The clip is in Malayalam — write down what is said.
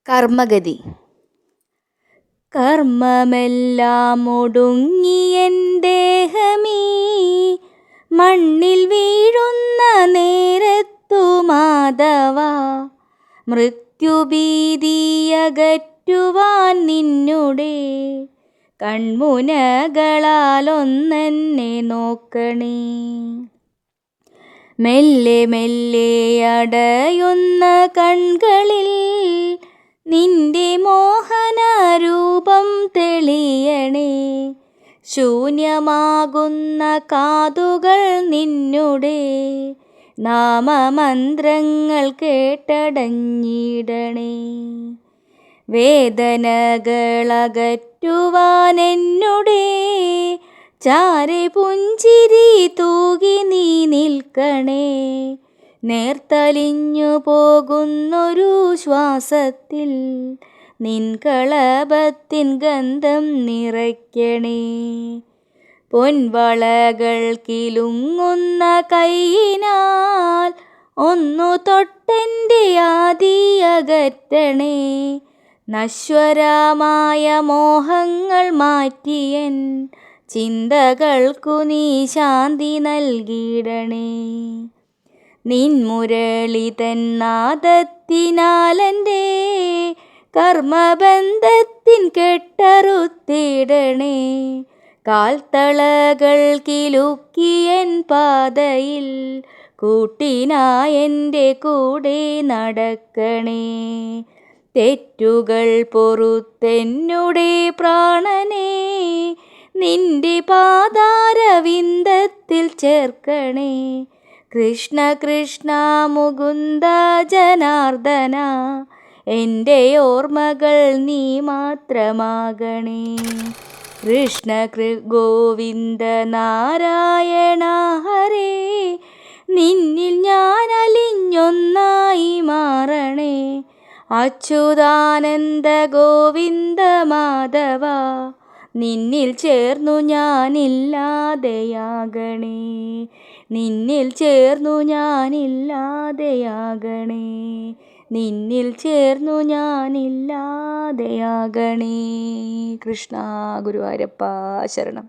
കർമ്മഗതി. കർമ്മമെല്ലാം ഒടുങ്ങിയൻ ദേഹമീ മണ്ണിൽ വീഴുന്ന നേരത്തു മാധവ, മൃത്യുഭീതിയകറ്റുവാൻ നിന്നുടെ കൺമുനകളാലൊന്നെന്നെ നോക്കണേ. മെല്ലെ മെല്ലെ അടയുന്ന കൺകളിൽ നിന്റെ മോഹനരൂപം തെളിയണേ. ശൂന്യമാകുന്ന കാതുകൾ നിന്നുടെ നാമമന്ത്രങ്ങൾ കേട്ടടഞ്ഞിടണേ. വേദനകളകറ്റുവാൻ എന്നുടെ ചാരെ പുഞ്ചിരി തൂകി നീ നിൽക്കണേ. നേർത്തലിഞ്ഞു പോകുന്നൊരു ശ്വാസത്തിൽ നിൻ കളഭത്തിൻ ഗന്ധം നിറയ്ക്കണേ. പൊൻവളകൾ കിലുങ്ങുന്ന കൈയിനാൽ ഒന്നു തൊട്ടെൻ്റെ ആദിയകറ്റണേ. നശ്വരമായ മോഹങ്ങൾ മാറ്റിയൻ ചിന്തകൾക്കു നീ ശാന്തി നൽകിടണേ. നിൻ മുരളിതൻ നാദത്തിനാലെൻ്റെ കർമ്മബന്ധത്തിൻ കെട്ടറുത്തിടണേ. കാൽത്തളകൾ കിലുക്കിയൻ പാതയിൽ കൂട്ടിനായെൻ്റെ കൂടെ നടക്കണേ. തെറ്റുകൾ പൊറുത്തെന്നുടെ പ്രാണനെ നിന്റെ പാദാരവിന്ദത്തിൽ ചേർക്കണേ. കൃഷ്ണ കൃഷ്ണ മുകുന്ദ ജനാർദ്ദന, എൻ്റെ ഓർമ്മകൾ നീ മാത്രമാകണേ. കൃഷ്ണ ഗോവിന്ദ നാരായണ ഹരേ, നിന്നിൽ ഞാൻ അലിഞ്ഞൊന്നായി മാറണേ. അച്യുതാനന്ദ ഗോവിന്ദ മാധവ, നിന്നിൽ ചേർന്നു ഞാനില്ലാതെയാകണേ. നിന്നിൽ ചേർന്നു ഞാനില്ലാതെയാകണേ. നിന്നിൽ ചേർന്നു ഞാനില്ലാതെയാകണേ. കൃഷ്ണ ഗുരുവായൂരപ്പ ശരണം.